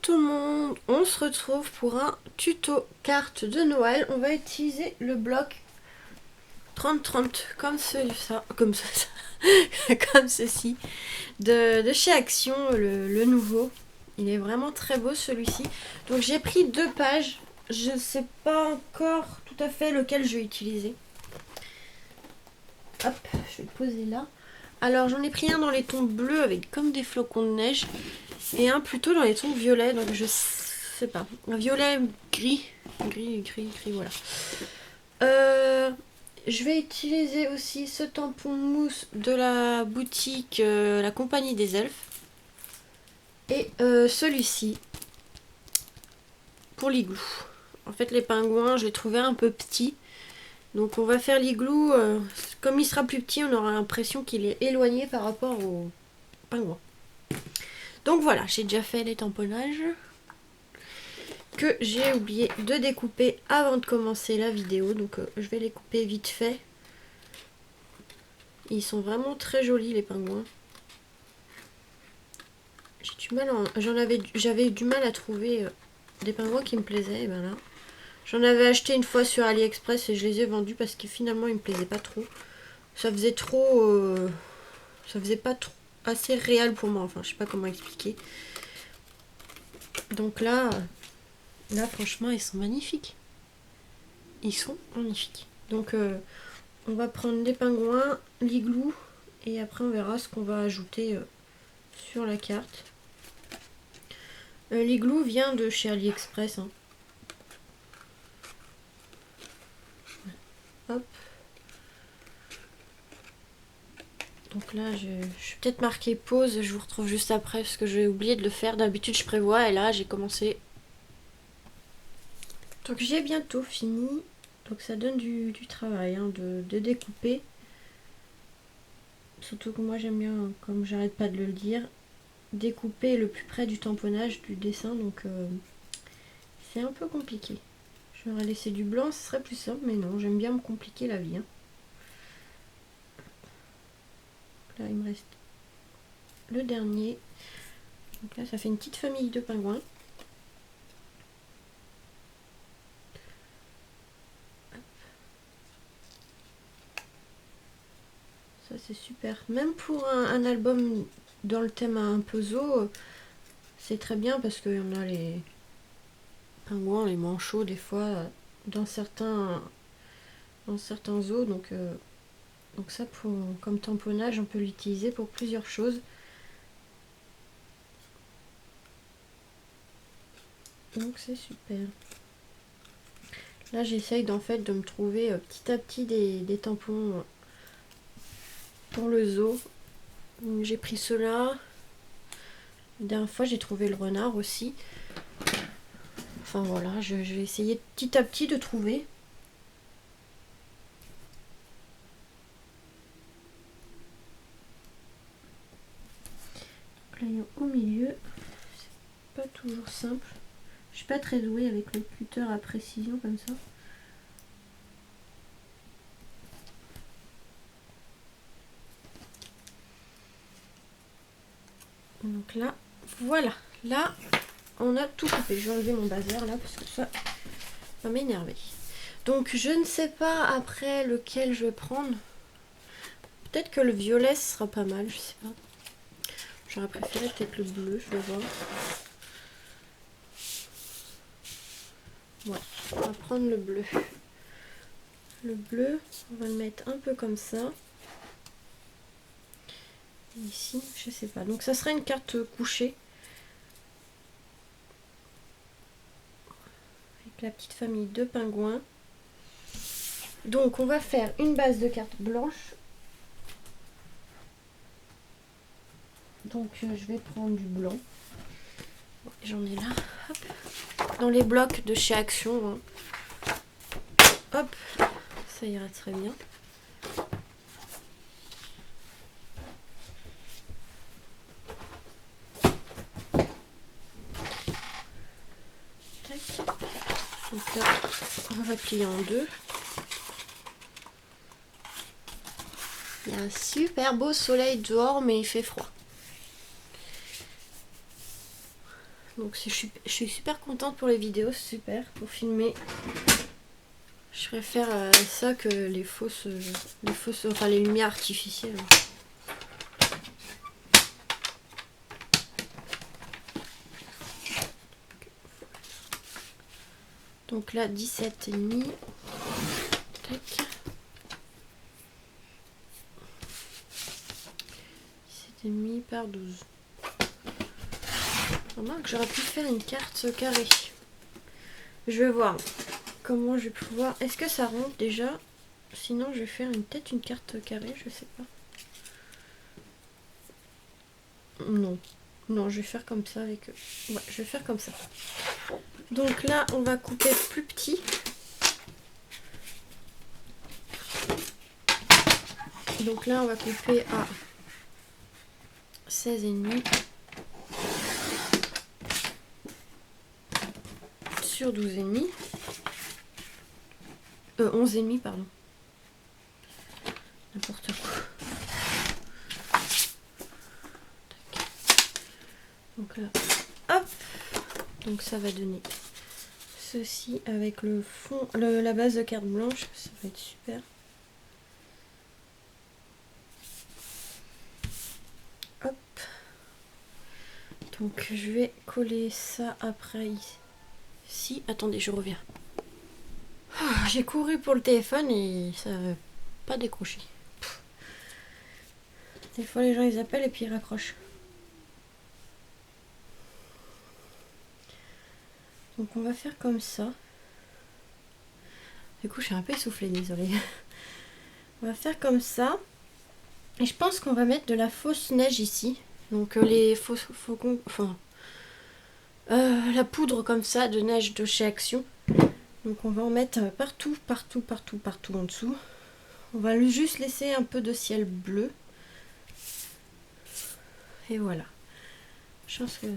tout le monde, on se retrouve pour un tuto carte de Noël. On va utiliser le bloc 30-30 comme ceci de chez Action, le nouveau. Il est vraiment très beau celui-ci. Donc j'ai pris 2 pages. Je ne sais pas encore tout à fait lequel je vais utiliser. Hop, je vais le poser là. Alors j'en ai pris un dans les tons bleus avec comme des flocons de neige. Et un plutôt dans les tons violets, donc je sais pas. Un violet gris, voilà. Je vais utiliser aussi ce tampon mousse de la boutique La Compagnie des Elfes. Et celui-ci pour l'igloo. En fait, les pingouins, je les trouvais un peu petits. Donc on va faire l'igloo. Comme il sera plus petit, on aura l'impression qu'il est éloigné par rapport aux pingouins. Donc voilà, j'ai déjà fait les tamponnages que j'ai oublié de découper avant de commencer la vidéo. Donc je vais les couper vite fait. Ils sont vraiment très jolis les pingouins. J'avais du mal à trouver des pingouins qui me plaisaient. Et ben là, j'en avais acheté une fois sur AliExpress et je les ai vendus parce que finalement ils me plaisaient pas trop. Ça faisait trop, ça faisait pas trop assez réel pour moi. Enfin, je sais pas comment expliquer. Donc là franchement, ils sont magnifiques. Ils sont magnifiques. Donc on va prendre des pingouins, l'igloo, et après on verra ce qu'on va ajouter sur la carte. L'igloo vient de chez AliExpress. Hein. Hop. Donc là, je vais peut-être marquer pause. Je vous retrouve juste après parce que j'ai oublié de le faire. D'habitude, je prévois et là, j'ai commencé. Donc j'ai bientôt fini. Donc ça donne du travail hein, de découper. Surtout que moi, j'aime bien, comme j'arrête pas de le dire, découper le plus près du tamponnage du dessin. Donc c'est un peu compliqué. J'aurais laissé du blanc, ce serait plus simple. Mais non, j'aime bien me compliquer la vie. Hein. Là, il me reste le dernier. Donc là, ça fait une petite famille de pingouins. Ça, c'est super. Même pour un album dans le thème un peu zoo, c'est très bien parce qu'il y en a les pingouins, les manchots, des fois, dans certains zoos. Donc ça, comme tamponnage, on peut l'utiliser pour plusieurs choses. Donc c'est super. Là, j'essaye d'en fait de me trouver petit à petit des tampons pour le zoo. J'ai pris ceux-là. La dernière fois, j'ai trouvé le renard aussi. Enfin voilà, je vais essayer petit à petit de trouver. Crayon au milieu. C'est pas toujours simple. Je suis pas très douée avec le cutter à précision comme ça. Donc là, voilà. Là, on a tout coupé. Je vais enlever mon basaire là parce que ça va m'énerver. Donc je ne sais pas après lequel je vais prendre. Peut-être que le violet ce sera pas mal, je sais pas. J'aurais préféré peut-être le bleu, je vais voir. Ouais, on va prendre le bleu. Le bleu, on va le mettre un peu comme ça. Et ici, je sais pas. Donc ça sera une carte couchée. Avec la petite famille de pingouins. Donc on va faire une base de carte blanche. Donc je vais prendre du blanc. J'en ai là. Hop. Dans les blocs de chez Action. Hein. Hop. Ça ira très bien. Tac. Donc là, on va plier en deux. Il y a un super beau soleil dehors, mais il fait froid. Donc je suis super contente pour les vidéos, super pour filmer. Je préfère ça que les fausses, enfin les lumières artificielles. Donc là 17,5. Tac. 17,5 par 12. Remarque, j'aurais pu faire une carte carrée. Je vais voir comment je vais pouvoir. Est-ce que ça rentre déjà? Sinon, je vais faire peut-être une carte carrée, je sais pas. Non. Non, je vais faire comme ça avec eux. Ouais, je vais faire comme ça. Donc là, on va couper plus petit. Donc là, on va couper à 16,5 sur 12,5. 11,5, pardon. N'importe quoi. Tac. Donc là, hop. Donc ça va donner ceci avec le fond, la base de carte blanche. Ça va être super. Hop. Donc je vais coller ça après ici. Attendez, je reviens. J'ai couru pour le téléphone et ça veut pas décrocher. Des fois les gens ils appellent et puis ils raccrochent. Donc on va faire comme ça. Du coup je suis un peu essoufflée, désolée. On va faire comme ça. Et je pense qu'on va mettre de la fausse neige ici. Donc les fausses faucons, enfin la poudre comme ça de neige de chez Action. Donc on va en mettre partout, partout, partout, partout en dessous. On va juste laisser un peu de ciel bleu. Et voilà. Je pense que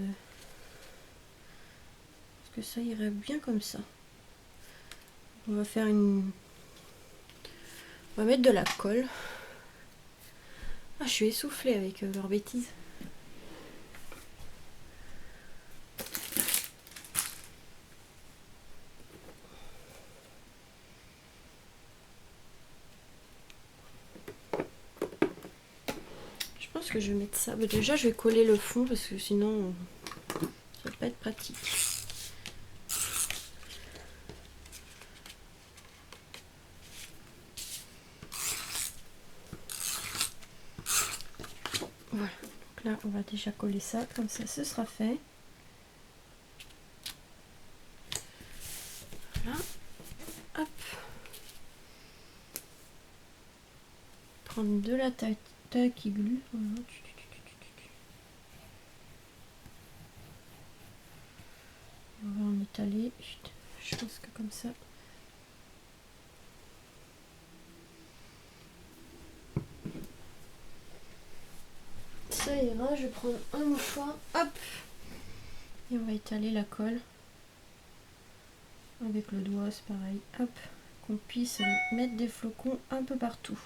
ça irait bien comme ça. On va faire une... On va mettre de la colle. Ah, je suis essoufflée avec leurs bêtises. Je pense que je vais mettre ça. Mais déjà, je vais coller le fond parce que sinon, ça va pas être pratique. Voilà. Donc là, on va déjà coller ça. Comme ça, ce sera fait. Voilà. Hop. Prendre de la taille qui glue. Voilà. On va en étaler. Je pense que comme ça. Ça ira. Je vais prendre un mouchoir. Hop. Et on va étaler la colle. Avec le doigt, c'est pareil. Hop. Qu'on puisse mettre des flocons un peu partout.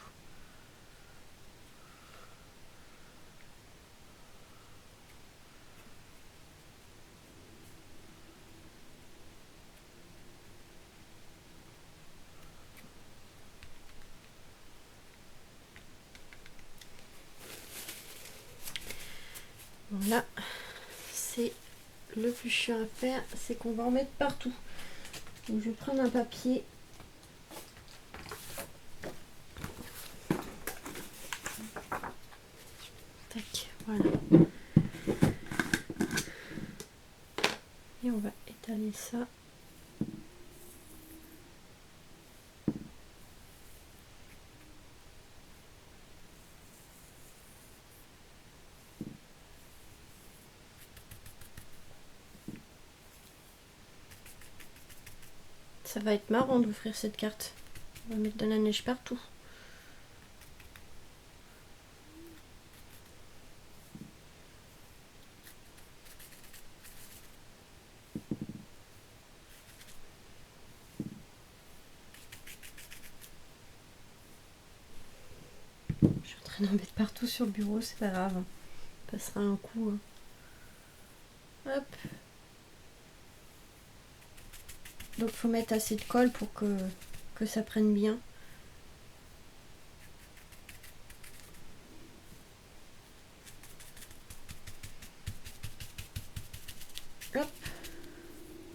Voilà, c'est le plus chiant à faire, c'est qu'on va en mettre partout. Donc je vais prendre un papier. Tac, voilà. Et on va étaler ça. Ça va être marrant d'ouvrir cette carte. On va mettre de la neige partout. Je suis en train d'en mettre partout sur le bureau, c'est pas grave. On passera un coup. Hein. Hop. Donc il faut mettre assez de colle pour que ça prenne bien. Hop.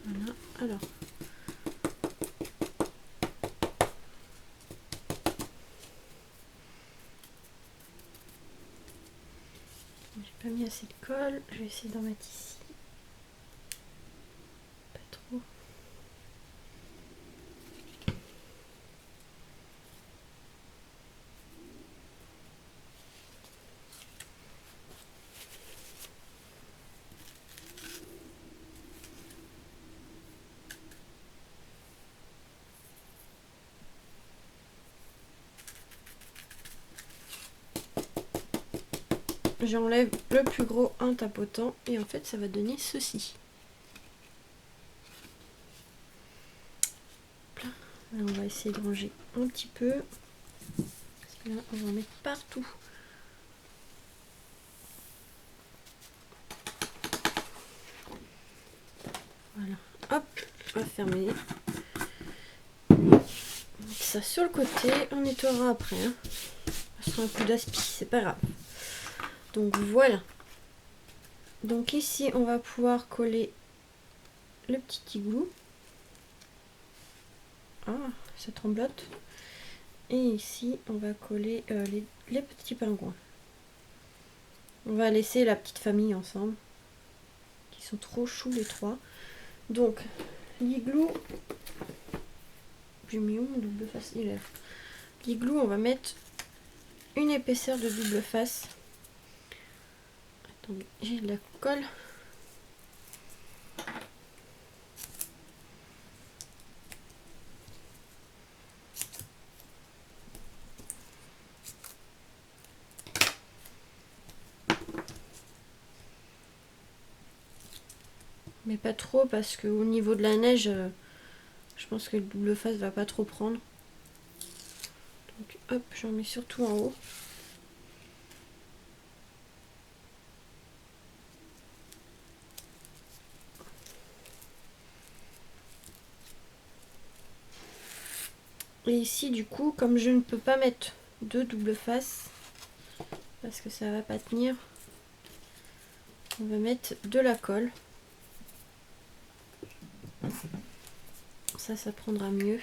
Voilà. Alors. J'ai pas mis assez de colle. Je vais essayer d'en mettre ici. Pas trop. J'enlève le plus gros en tapotant et en fait ça va donner ceci. Là, on va essayer de ranger un petit peu. Parce que là on va en mettre partout. Voilà. Hop, on va fermer. On met ça sur le côté, on nettoiera après. Hein. Ça sera un coup d'aspi, c'est pas grave. Donc voilà. Donc ici on va pouvoir coller le petit igloo. Ah, ça tremblote. Et ici on va coller les petits pingouins. On va laisser la petite famille ensemble. Qui sont trop choux les trois. Donc l'igloo. J'ai mis où mon double face? Il est là. L'igloo, on va mettre une épaisseur de double face. Attendez, j'ai de la colle. Mais pas trop parce que au niveau de la neige, je pense que le double face va pas trop prendre. Donc hop, j'en mets surtout en haut. Et ici du coup, comme je ne peux pas mettre de double face, parce que ça va pas tenir, on va mettre de la colle. Ça prendra mieux.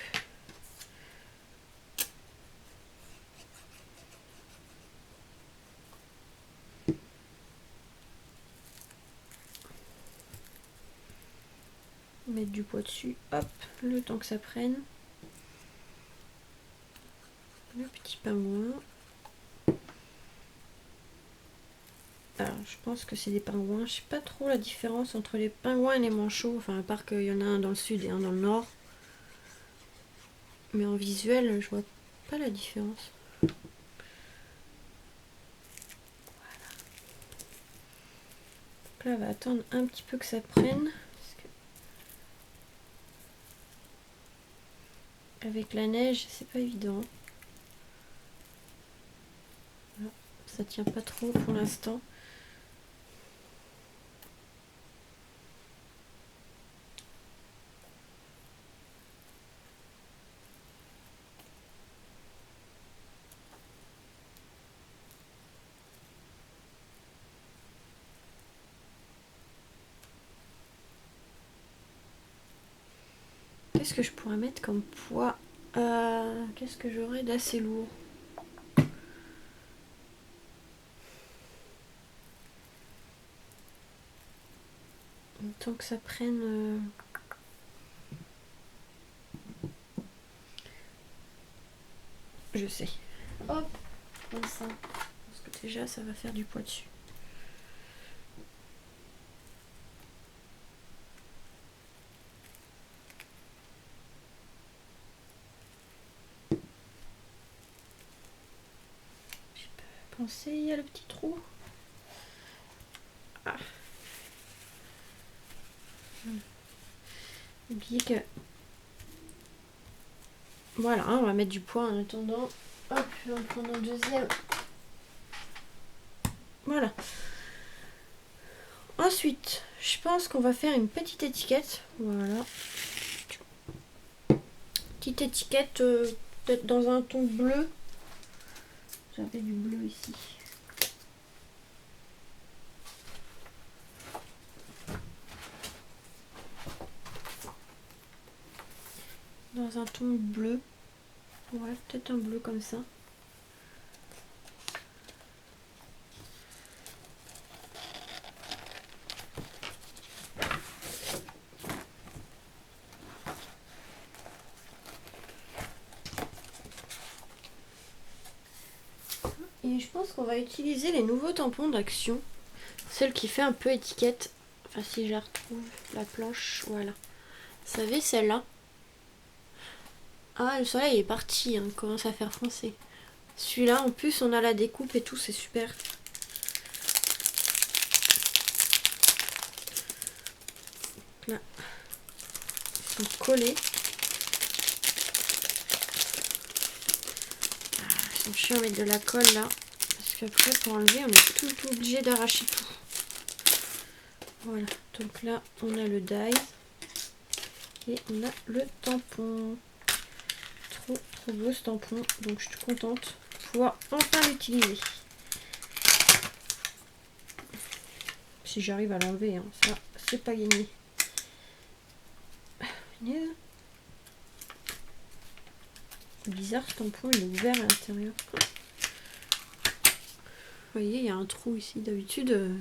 Mettre du poids dessus, hop, le temps que ça prenne. Le petit pingouin. Alors, je pense que c'est des pingouins. Je sais pas trop la différence entre les pingouins et les manchots. Enfin, à part qu'il y en a un dans le sud et un dans le nord. Mais en visuel, je vois pas la différence. Voilà. Donc là, on va attendre un petit peu que ça prenne. Parce que avec la neige, c'est pas évident. Voilà. Ça tient pas trop pour l'instant. Qu'est-ce que je pourrais mettre comme poids? Qu'est-ce que j'aurais d'assez lourd? Tant que ça prenne... Je sais. Hop, comme ça. Parce que déjà, ça va faire du poids dessus. J'ai pas pensé, il y a le petit trou. Ah. Oubliez que... Voilà, on va mettre du poids en attendant. Hop, je vais en prendre un deuxième. Voilà. Ensuite, je pense qu'on va faire une petite étiquette. Voilà. Petite étiquette, peut-être dans un ton bleu. J'avais du bleu ici. Dans un ton bleu. Ouais, peut-être un bleu comme ça. Et je pense qu'on va utiliser les nouveaux tampons d'Action. Celle qui fait un peu étiquette. Enfin, si je la retrouve, la planche, voilà. Vous savez, celle-là. Ah, le soleil est parti, hein, commence à faire foncer. Celui-là, en plus, on a la découpe et tout, c'est super. Là, ils sont collés. Ils sont chiants à mettre de la colle là. Parce qu'après, pour enlever, on est tout obligé d'arracher tout. Voilà, donc là, on a le die. Et on a le tampon. Trop beau ce tampon. Donc, je suis contente de pouvoir enfin l'utiliser. Si j'arrive à l'enlever, hein, ça, c'est pas gagné. Bizarre ce tampon, il est ouvert à l'intérieur. Vous voyez, il y a un trou ici d'habitude.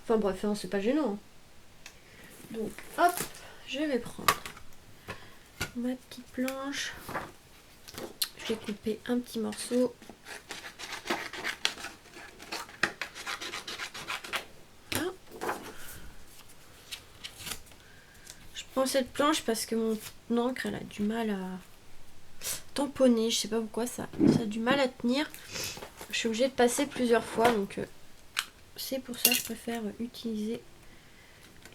Enfin bref, hein, c'est pas gênant. Donc hop, je vais prendre ma petite planche. Je vais couper un petit morceau. Ah. Je prends cette planche parce que mon encre elle a du mal à tamponner. Je sais pas pourquoi ça a du mal à tenir. Je suis obligée de passer plusieurs fois, donc c'est pour ça que je préfère utiliser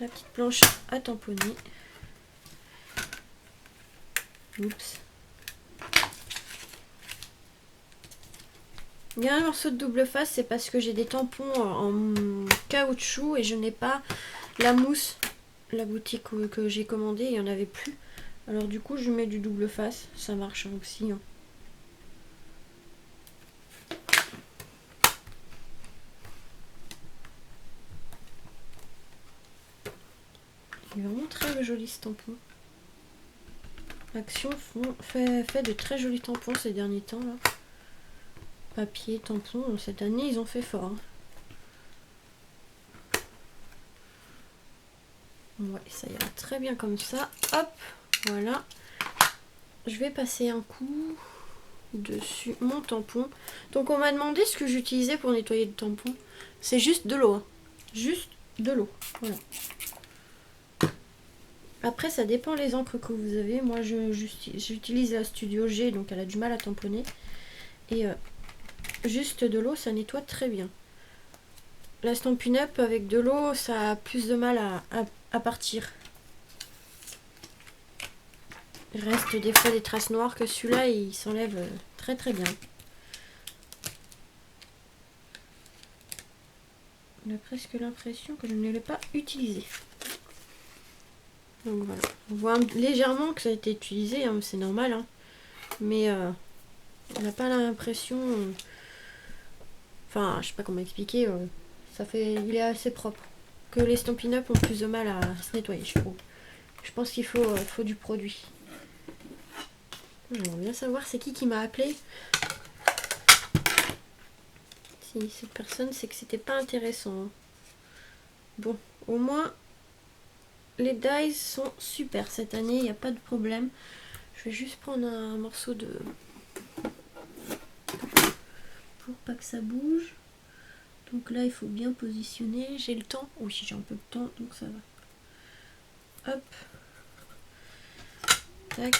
la petite planche à tamponner. Oups. Il y a un morceau de double face, c'est parce que j'ai des tampons en caoutchouc et je n'ai pas la mousse. La boutique que j'ai commandée, il n'y en avait plus. Alors du coup, je mets du double face. Ça marche aussi. Hein. Il est vraiment très joli ce tampon. Action fait de très jolis tampons ces derniers temps là. Papier, tampon, cette année ils ont fait fort. Hein. Ouais, ça ira très bien comme ça. Hop, voilà. Je vais passer un coup dessus mon tampon. Donc on m'a demandé ce que j'utilisais pour nettoyer le tampon. C'est juste de l'eau. Hein. Juste de l'eau. Voilà. Après, ça dépend les encres que vous avez. Moi, j'utilise la Studio G, donc elle a du mal à tamponner. Et juste de l'eau, ça nettoie très bien. La Stampin' Up avec de l'eau, ça a plus de mal à partir. Il reste des fois des traces noires que celui-là, il s'enlève très très bien. On a presque l'impression que je ne l'ai pas utilisé. Donc voilà, on voit légèrement que ça a été utilisé, hein, c'est normal, hein. Mais on n'a pas l'impression, enfin je sais pas comment expliquer, il est assez propre. Que les Stampin' Up ont plus de mal à se nettoyer, je trouve. Je pense qu'il faut du produit. J'aimerais bien savoir c'est qui m'a appelé. Si cette personne, c'est que c'était pas intéressant. Hein. Bon, au moins les dies sont super cette année, il n'y a pas de problème. Je vais juste prendre un morceau de... pour pas que ça bouge. Donc là, il faut bien positionner. J'ai le temps. Oui, j'ai un peu de temps, donc ça va. Hop. Tac.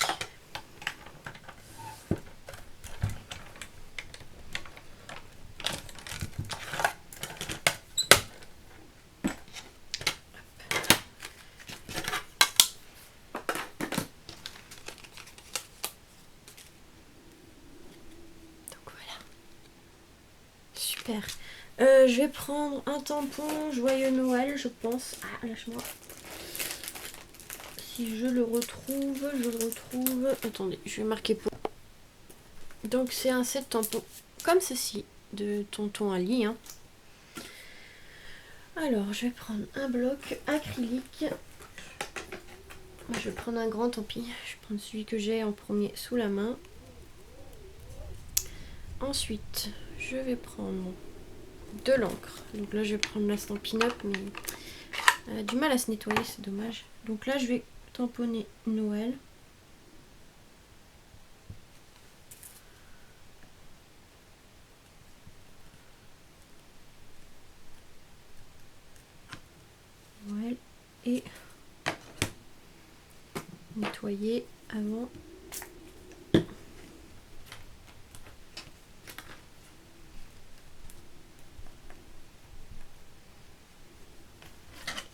Super. Je vais prendre un tampon Joyeux Noël, je pense. Ah, lâche-moi. Si je le retrouve, Attendez, je vais marquer pour. Donc c'est un set tampon comme ceci de Tonton Ali. Hein. Alors je vais prendre un bloc acrylique. Je vais prendre un grand, tant pis. Je vais prendre celui que j'ai en premier sous la main. Ensuite, je vais prendre de l'encre. Donc là, je vais prendre la Stampin' Up, mais elle a du mal à se nettoyer, c'est dommage. Donc là, je vais tamponner Noël. Noël et nettoyer avant.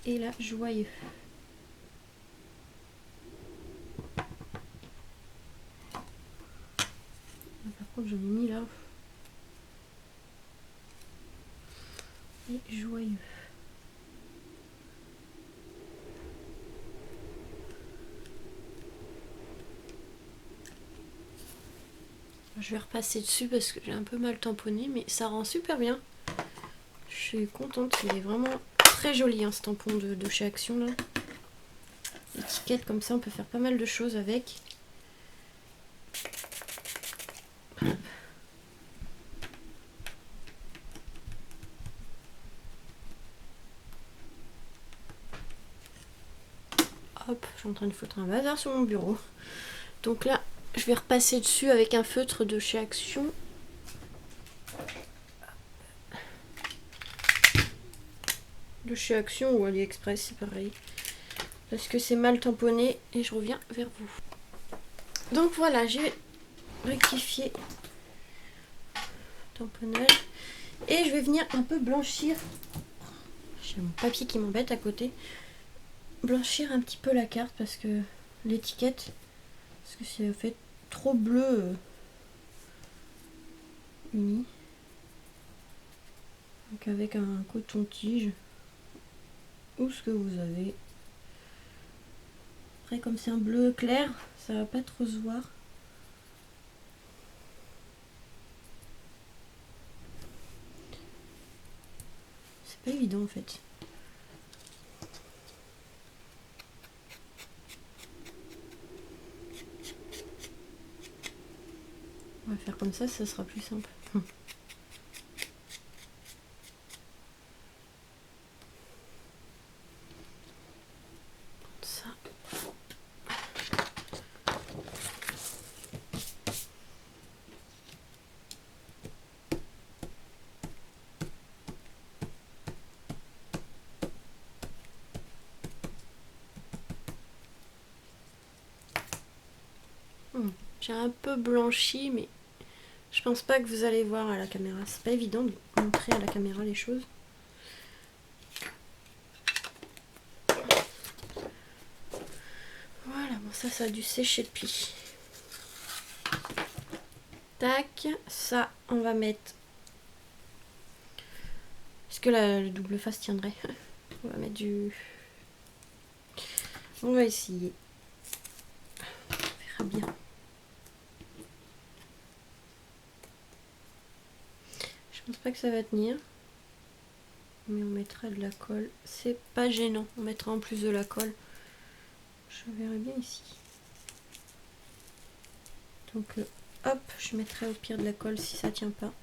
Et là, joyeux. Par contre, j'en ai mis là. Et joyeux. Je vais repasser dessus parce que j'ai un peu mal tamponné, mais ça rend super bien. Je suis contente, il est vraiment très joli hein, ce tampon de chez Action là. L'étiquette comme ça, on peut faire pas mal de choses avec. Hop, je suis en train de foutre un bazar sur mon bureau. Donc là, je vais repasser dessus avec un feutre de chez Action. De chez Action ou AliExpress, c'est pareil. Parce que c'est mal tamponné et je reviens vers vous. Donc voilà, j'ai rectifié tamponnage. Et je vais venir un peu blanchir. J'ai mon papier qui m'embête à côté. Blanchir un petit peu la carte parce que l'étiquette, parce que c'est fait trop bleu uni. Donc avec un coton-tige ou ce que vous avez. Après comme c'est un bleu clair, ça va pas trop se voir. C'est pas évident en fait. On va faire comme ça sera plus simple. Ça. J'ai un peu blanchi, mais je pense pas que vous allez voir à la caméra. C'est pas évident de montrer à la caméra les choses. Voilà, bon ça a dû sécher depuis. Tac, ça on va mettre. Est-ce que le double face tiendrait? On va mettre du. On va essayer. On verra bien. Je pense pas que ça va tenir. Mais on mettra de la colle. C'est pas gênant. On mettra en plus de la colle. Je verrai bien ici. Donc hop, je mettrai au pire de la colle si ça tient pas.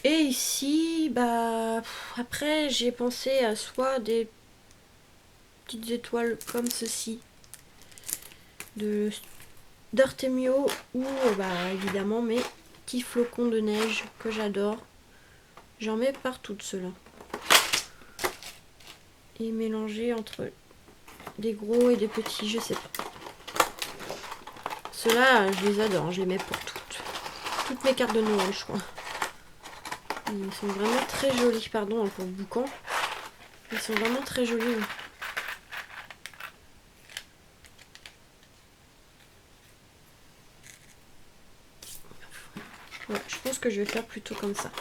Et ici, bah après j'ai pensé à soit des petites étoiles comme ceci d'Artemio ou bah évidemment mes petits flocons de neige que j'adore. J'en mets partout de ceux-là. Et mélanger entre des gros et des petits, je sais pas. Ceux-là, je les adore, je les mets pour toutes mes cartes de Noël, je crois. Ils sont vraiment très jolis, pardon pour le boucan. Ils sont vraiment très jolis. Ouais, je pense que je vais faire plutôt comme ça.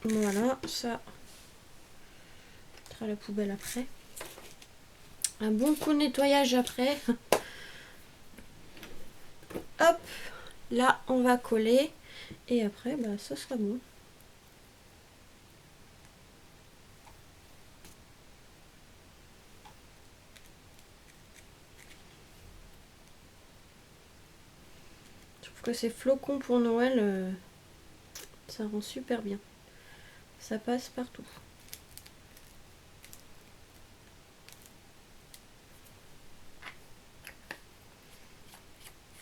Voilà, ça à la poubelle après. Un bon coup de nettoyage après. Hop, là on va coller et après bah, ça sera bon. Je trouve que ces flocons pour Noël, ça rend super bien. Ça passe partout.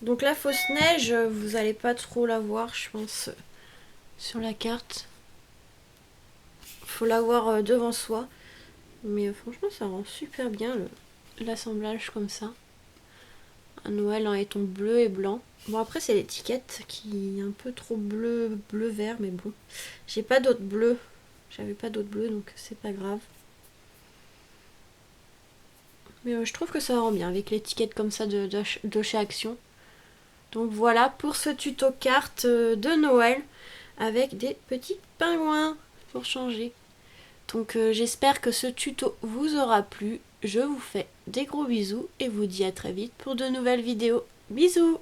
Donc la fausse neige, vous allez pas trop la voir, je pense, sur la carte. Faut la voir devant soi. Mais franchement, ça rend super bien l'assemblage comme ça. Un Noël en éton bleu et blanc. Bon, après, c'est l'étiquette qui est un peu trop bleu-vert, mais bon. J'ai pas d'autres bleus. J'avais pas d'autres bleus, donc c'est pas grave. Mais je trouve que ça rend bien avec l'étiquette comme ça de chez Action. Donc voilà pour ce tuto carte de Noël avec des petits pingouins pour changer. Donc j'espère que ce tuto vous aura plu. Je vous fais des gros bisous et vous dis à très vite pour de nouvelles vidéos. Bisous!